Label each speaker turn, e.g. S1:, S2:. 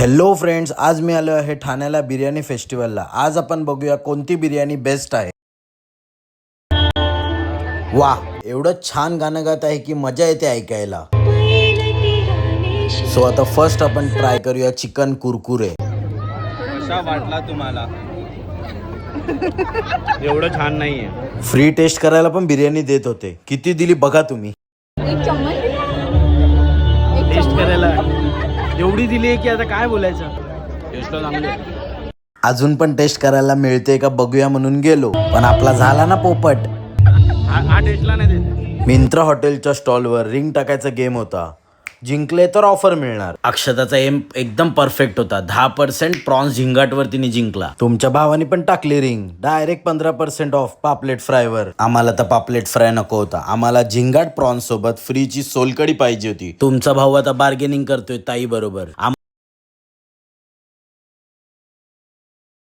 S1: Hello friends, आज मी आलो आहे ठाण्याला बिर्याणी फेस्टिवलला। आज आपण बघूया कोणती बिर्याणी बेस्ट आहे। वाह, एवढं छान गाणं गात आहे की मजा येते ऐकायला। सो आता फर्स्ट आपण ट्राय करूया चिकन कुरकुरे।
S2: कसा वाटला तुम्हाला? एवढं छान नाहीये।
S1: फ्री टेस्ट करायला पण बिर्याणी देत होते, किती दिली बघा तुम्ही।
S2: टेस्ट करायला एवढी दिली आहे की आता काय बोलायचं। टेस्ट चांगली आहे।
S1: अजून पण टेस्ट करायला मिळते का बघूया म्हणून गेलो, पण आपला झाला ना पोपट।
S2: हा टेस्टला नाही देत।
S1: मिंत्रा हॉटेलच्या स्टॉलवर रिंग टाकायचा गेम होता, जिंकले तर ऑफर मिळणार। अक्षताचा एम एकदम परफेक्ट होता, 10% प्रॉन्स झिंगाटवर तिने जिंकला। तुमच्या भावाने पण टाकली रिंग, डायरेक्ट 15% ऑफ पापलेट फ्रायवर। आम्हाला तर पापलेट फ्राय नको होता, आम्हाला झिंगाट प्रॉन्स सोबत फ्रीची सोलकडी पाहिजे होती। तुमचा भाऊ आता बार्गेनिंग करतोय ताई बरोबर।